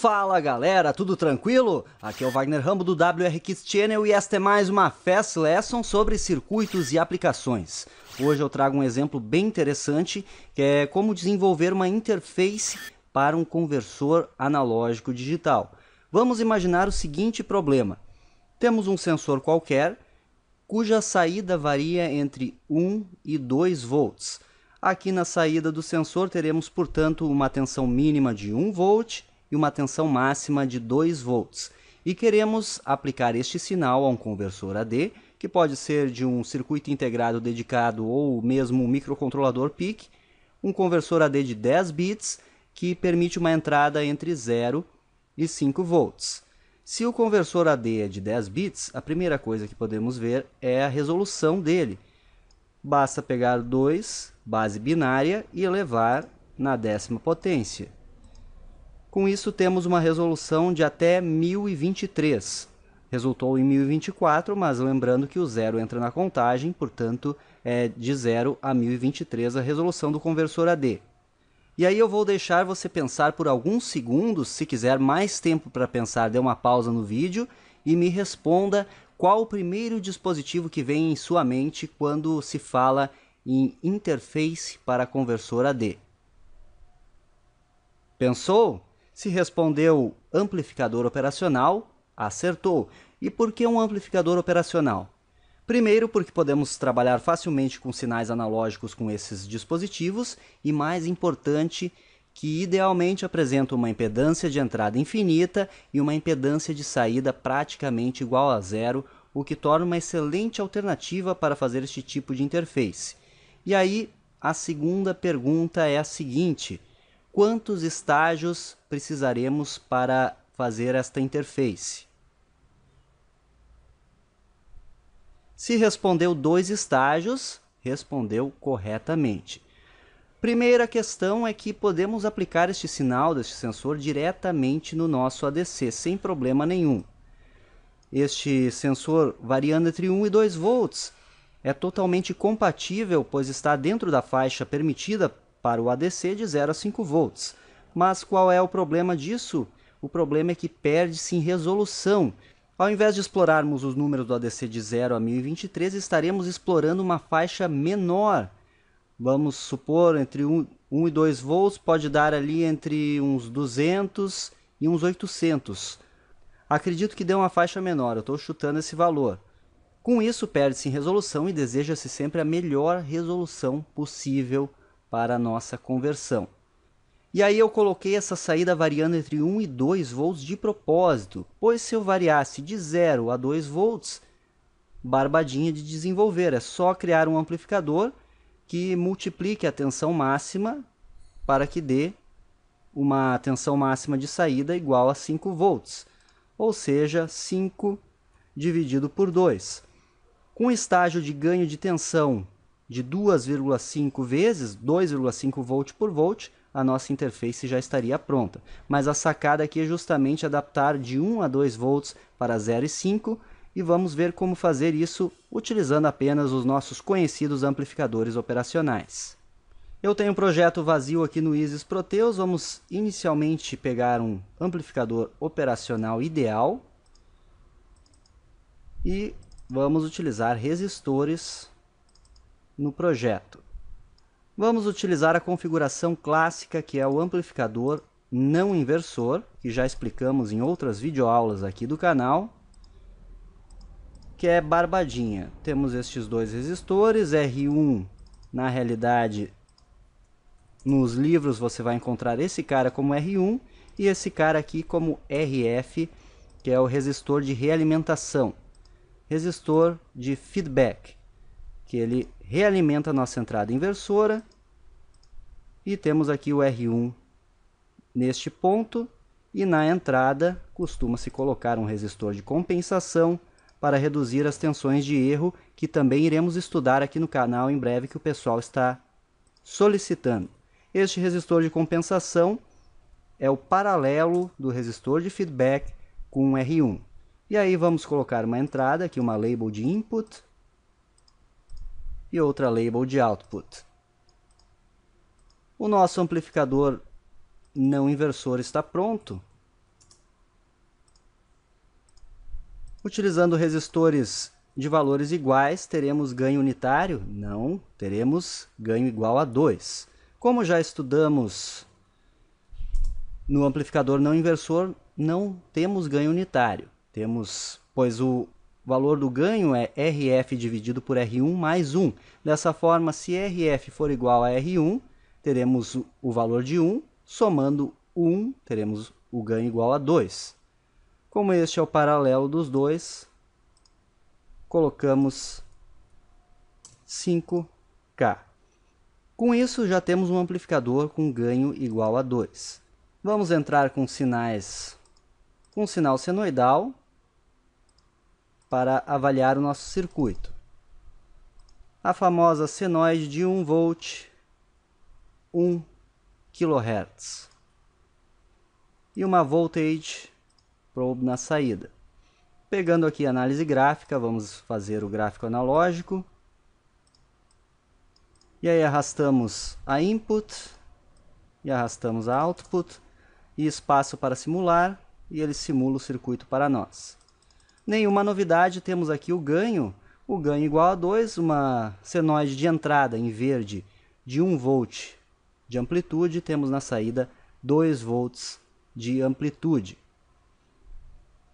Fala galera, tudo tranquilo? Aqui é o Wagner Rambo do WR Kids Channel e esta é mais uma Fast Lesson sobre circuitos e aplicações. Hoje eu trago um exemplo bem interessante, que é como desenvolver uma interface para um conversor analógico digital. Vamos imaginar o seguinte problema. Temos um sensor qualquer, cuja saída varia entre 1 e 2 volts. Aqui na saída do sensor teremos, portanto, uma tensão mínima de 1 volt e uma tensão máxima de 2 volts. E queremos aplicar este sinal a um conversor AD, que pode ser de um circuito integrado dedicado ou mesmo um microcontrolador PIC, um conversor AD de 10 bits, que permite uma entrada entre 0 e 5 volts. Se o conversor AD é de 10 bits, a primeira coisa que podemos ver é a resolução dele. Basta pegar 2, base binária, e elevar na 10ª potência. Com isso temos uma resolução de até 1023. Resultou em 1024, mas lembrando que o 0 entra na contagem, portanto é de 0 a 1023 a resolução do conversor AD. E aí eu vou deixar você pensar por alguns segundos. Se quiser mais tempo para pensar, dê uma pausa no vídeo e me responda qual o primeiro dispositivo que vem em sua mente quando se fala em interface para conversor AD. Pensou? Se respondeu amplificador operacional, acertou. E por que um amplificador operacional? Primeiro, porque podemos trabalhar facilmente com sinais analógicos com esses dispositivos e, mais importante, que idealmente apresenta uma impedância de entrada infinita e uma impedância de saída praticamente igual a zero, o que torna uma excelente alternativa para fazer este tipo de interface. E aí, a segunda pergunta é a seguinte: quantos estágios precisaremos para fazer esta interface? Se respondeu 2 estágios, respondeu corretamente. Primeira questão é que podemos aplicar este sinal deste sensor diretamente no nosso ADC, sem problema nenhum. Este sensor, variando entre 1 e 2 volts, é totalmente compatível, pois está dentro da faixa permitida para o ADC de 0 a 5 volts. Mas qual é o problema disso? O problema é que perde-se em resolução. Ao invés de explorarmos os números do ADC de 0 a 1023, estaremos explorando uma faixa menor. Vamos supor, entre 1 e 2 volts pode dar ali entre uns 200 e uns 800. Acredito que dê uma faixa menor, eu estou chutando esse valor. Com isso, perde-se em resolução e deseja-se sempre a melhor resolução possível para a nossa conversão. E aí eu coloquei essa saída variando entre 1 e 2 volts de propósito, pois se eu variasse de 0 a 2 volts, barbadinha de desenvolver, é só criar um amplificador que multiplique a tensão máxima para que dê uma tensão máxima de saída igual a 5 volts, ou seja, 5 dividido por 2. Com estágio de ganho de tensão de 2,5 vezes, 2,5 volt por volt, a nossa interface já estaria pronta. Mas a sacada aqui é justamente adaptar de 1 a 2 volts para 0 e 5, e vamos ver como fazer isso utilizando apenas os nossos conhecidos amplificadores operacionais. Eu tenho um projeto vazio aqui no Isis Proteus. Vamos inicialmente pegar um amplificador operacional ideal e vamos utilizar resistores no projeto. Vamos utilizar a configuração clássica, que é o amplificador não inversor, que já explicamos em outras videoaulas aqui do canal, que é barbadinha. Temos estes dois resistores, R1, na realidade, nos livros você vai encontrar esse cara como R1 e esse cara aqui como RF, que é o resistor de realimentação. Resistor de feedback, que ele realimenta a nossa entrada inversora. E temos aqui o R1 neste ponto, e na entrada costuma-se colocar um resistor de compensação para reduzir as tensões de erro, que também iremos estudar aqui no canal em breve, que o pessoal está solicitando. Este resistor de compensação é o paralelo do resistor de feedback com o R1. E aí vamos colocar uma entrada, aqui uma label de input e outra label de output. O nosso amplificador não inversor está pronto. Utilizando resistores de valores iguais, teremos ganho unitário? Não, teremos ganho igual a 2. Como já estudamos no amplificador não inversor, não temos ganho unitário. Pois o valor do ganho é RF dividido por R1 mais 1. Dessa forma, se RF for igual a R1, teremos o valor de 1, somando 1, teremos o ganho igual a 2. Como este é o paralelo dos dois, colocamos 5K. Com isso, já temos um amplificador com ganho igual a 2. Vamos entrar com um sinal senoidal para avaliar o nosso circuito. A famosa senoide de 1 volt, 1 kHz. E uma voltage probe na saída. Pegando aqui a análise gráfica, vamos fazer o gráfico analógico. E aí arrastamos a input e arrastamos a output e espaço para simular, e ele simula o circuito para nós. Nenhuma novidade, temos aqui o ganho igual a 2, uma senoide de entrada em verde de 1 volt de amplitude, temos na saída 2 volts de amplitude.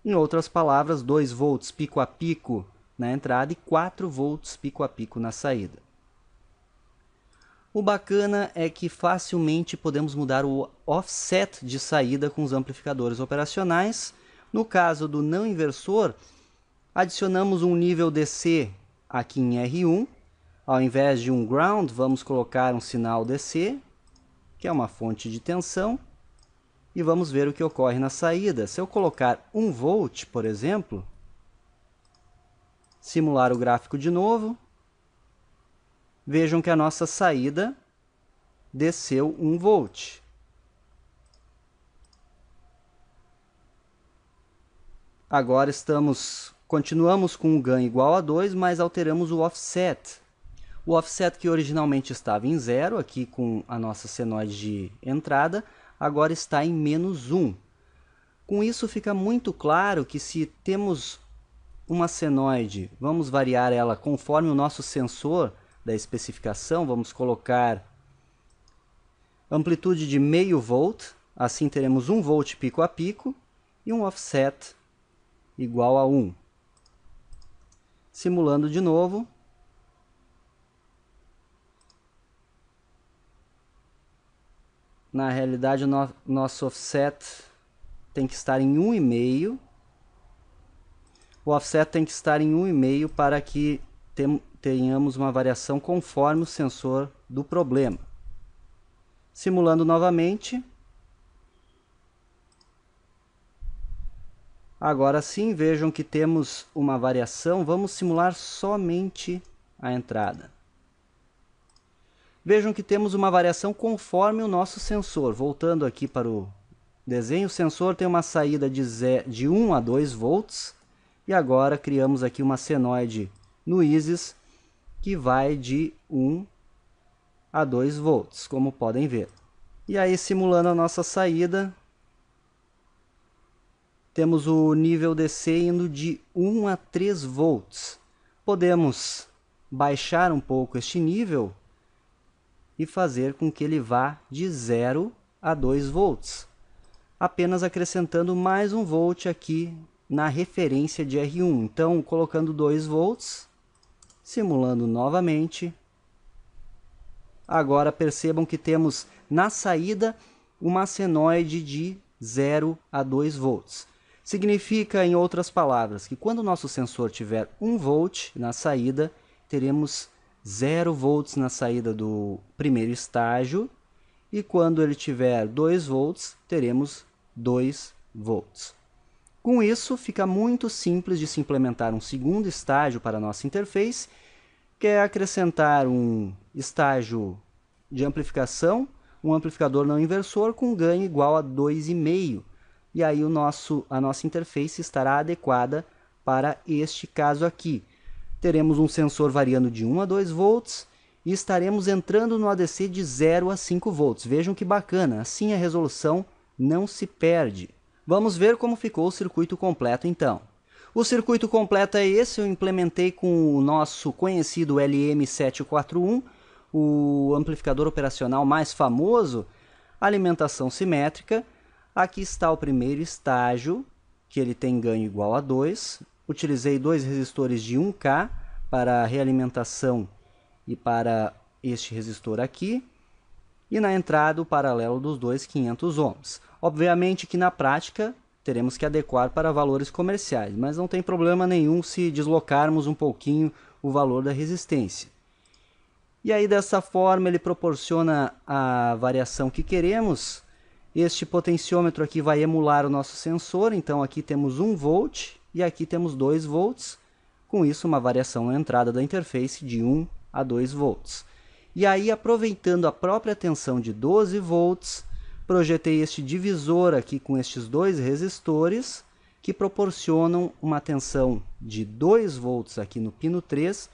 Em outras palavras, 2 volts pico a pico na entrada e 4 volts pico a pico na saída. O bacana é que facilmente podemos mudar o offset de saída com os amplificadores operacionais. No caso do não inversor, adicionamos um nível DC aqui em R1. Ao invés de um ground, vamos colocar um sinal DC, que é uma fonte de tensão. E vamos ver o que ocorre na saída. Se eu colocar 1 volt, por exemplo, simular o gráfico de novo, vejam que a nossa saída desceu 1 volt. Agora continuamos com um ganho igual a 2, mas alteramos o offset. O offset que originalmente estava em 0, aqui com a nossa senoide de entrada, agora está em menos 1. Com isso fica muito claro que se temos uma senoide, vamos variar ela conforme o nosso sensor da especificação, vamos colocar amplitude de meio volt, assim teremos 1 volt pico a pico e um offset igual a 1. Simulando de novo. Na realidade, o nosso offset tem que estar em 1,5. O offset tem que estar em 1,5 para que tenhamos uma variação conforme o sensor do problema. Simulando novamente. Agora sim, vejam que temos uma variação. Vamos simular somente a entrada. Vejam que temos uma variação conforme o nosso sensor. Voltando aqui para o desenho, o sensor tem uma saída de 1 a 2 volts. E agora criamos aqui uma senoide no ISIS que vai de 1 a 2 volts, como podem ver. E aí, simulando a nossa saída, temos o nível DC indo de 1 a 3 volts. Podemos baixar um pouco este nível e fazer com que ele vá de 0 a 2 volts, apenas acrescentando mais 1 volt aqui na referência de R1. Então, colocando 2 volts, simulando novamente. Agora percebam que temos na saída uma senoide de 0 a 2 volts. Significa, em outras palavras, que quando o nosso sensor tiver 1 volt na saída, teremos 0 volts na saída do primeiro estágio, e quando ele tiver 2 volts, teremos 2 volts. Com isso, fica muito simples de se implementar um segundo estágio para a nossa interface, que é acrescentar um estágio de amplificação, um amplificador não inversor com ganho igual a 2,5. E aí a nossa interface estará adequada para este caso aqui. Teremos um sensor variando de 1 a 2 volts e estaremos entrando no ADC de 0 a 5 volts. Vejam que bacana, assim a resolução não se perde. Vamos ver como ficou o circuito completo então. O circuito completo é esse, eu implementei com o nosso conhecido LM741, o amplificador operacional mais famoso, alimentação simétrica. Aqui está o primeiro estágio, que ele tem ganho igual a 2. Utilizei dois resistores de 1K para a realimentação e para este resistor aqui. E na entrada o paralelo dos dois 500 ohms. Obviamente que na prática teremos que adequar para valores comerciais, mas não tem problema nenhum se deslocarmos um pouquinho o valor da resistência. E aí dessa forma ele proporciona a variação que queremos. Este potenciômetro aqui vai emular o nosso sensor, então aqui temos 1 volt e aqui temos 2 volts. Com isso uma variação na entrada da interface de 1 a 2 volts. E aí, aproveitando a própria tensão de 12 volts, projetei este divisor aqui com estes dois resistores, que proporcionam uma tensão de 2 volts aqui no pino 3,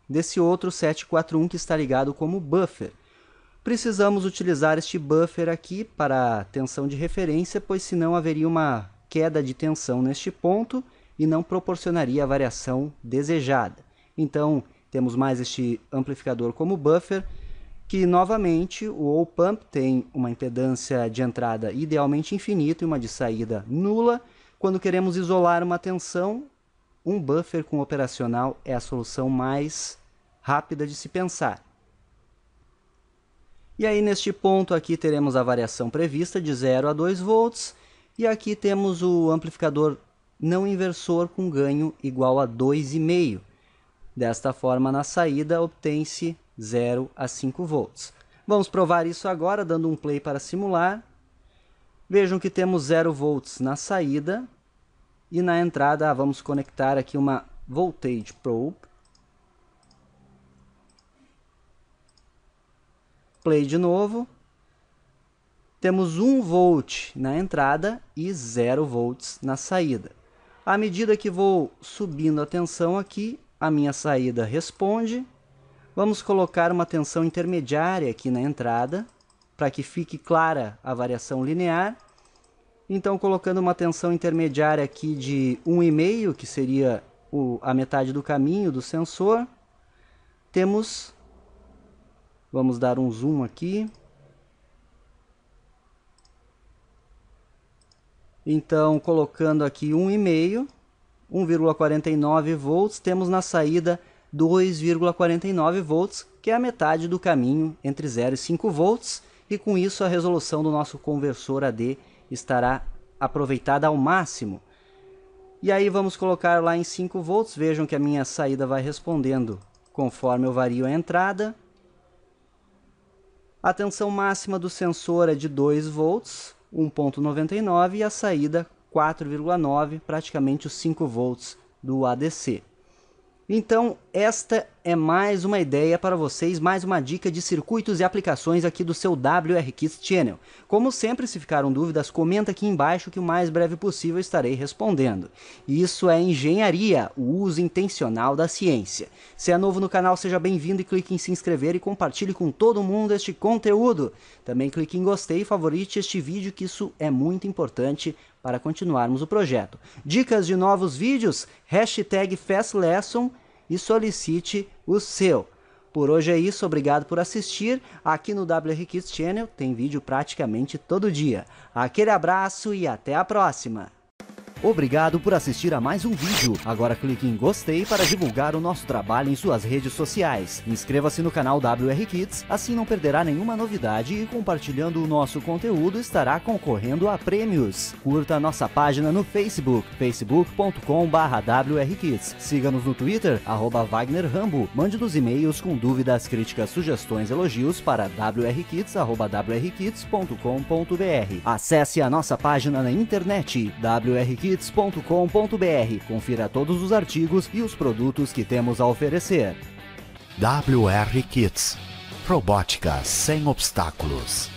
desse outro 741 que está ligado como buffer. Precisamos utilizar este buffer aqui para tensão de referência, pois senão haveria uma queda de tensão neste ponto e não proporcionaria a variação desejada. Então, temos mais este amplificador como buffer, que novamente o op-amp tem uma impedância de entrada idealmente infinita e uma de saída nula. Quando queremos isolar uma tensão, um buffer com operacional é a solução mais rápida de se pensar. E aí neste ponto aqui teremos a variação prevista de 0 a 2 volts e aqui temos o amplificador não inversor com ganho igual a 2,5. Desta forma, na saída, obtém-se 0 a 5 volts. Vamos provar isso agora, dando um play para simular. Vejam que temos 0 volts na saída. E na entrada, vamos conectar aqui uma voltage probe. Play de novo. Temos 1 volt na entrada e 0 volts na saída. À medida que vou subindo a tensão aqui, a minha saída responde. Vamos colocar uma tensão intermediária aqui na entrada, para que fique clara a variação linear. Então, colocando uma tensão intermediária aqui de 1,5, que seria a metade do caminho do sensor, temos... Vamos dar um zoom aqui. Então, colocando aqui 1,5, 1,49 volts, temos na saída 2,49 volts, que é a metade do caminho entre 0 e 5 volts, e com isso a resolução do nosso conversor AD estará aproveitada ao máximo. E aí vamos colocar lá em 5 volts, vejam que a minha saída vai respondendo conforme eu vario a entrada. A tensão máxima do sensor é de 2 volts, 1,99, e a saída 4,9, praticamente os 5 volts do ADC. Então, esta é mais uma ideia para vocês, mais uma dica de circuitos e aplicações aqui do seu WR Kits Channel. Como sempre, se ficaram dúvidas, comenta aqui embaixo que o mais breve possível estarei respondendo. Isso é engenharia, o uso intencional da ciência. Se é novo no canal, seja bem-vindo e clique em se inscrever e compartilhe com todo mundo este conteúdo. Também clique em gostei e favorite este vídeo, que isso é muito importante para continuarmos o projeto. Dicas de novos vídeos, hashtag FastLesson e solicite o seu. Por hoje é isso, obrigado por assistir. Aqui no WR Kits Channel tem vídeo praticamente todo dia. Aquele abraço e até a próxima! Obrigado por assistir a mais um vídeo. Agora clique em gostei para divulgar o nosso trabalho em suas redes sociais. Inscreva-se no canal WR Kits, assim não perderá nenhuma novidade e compartilhando o nosso conteúdo estará concorrendo a prêmios. Curta a nossa página no Facebook, facebook.com/WRKits. Siga-nos no Twitter, @WagnerRambo. Mande-nos e-mails com dúvidas, críticas, sugestões, elogios para wrkits@wrkits.com.br. Acesse a nossa página na internet, wrkits.com.br. Confira todos os artigos e os produtos que temos a oferecer. WR Kits. Robótica sem obstáculos.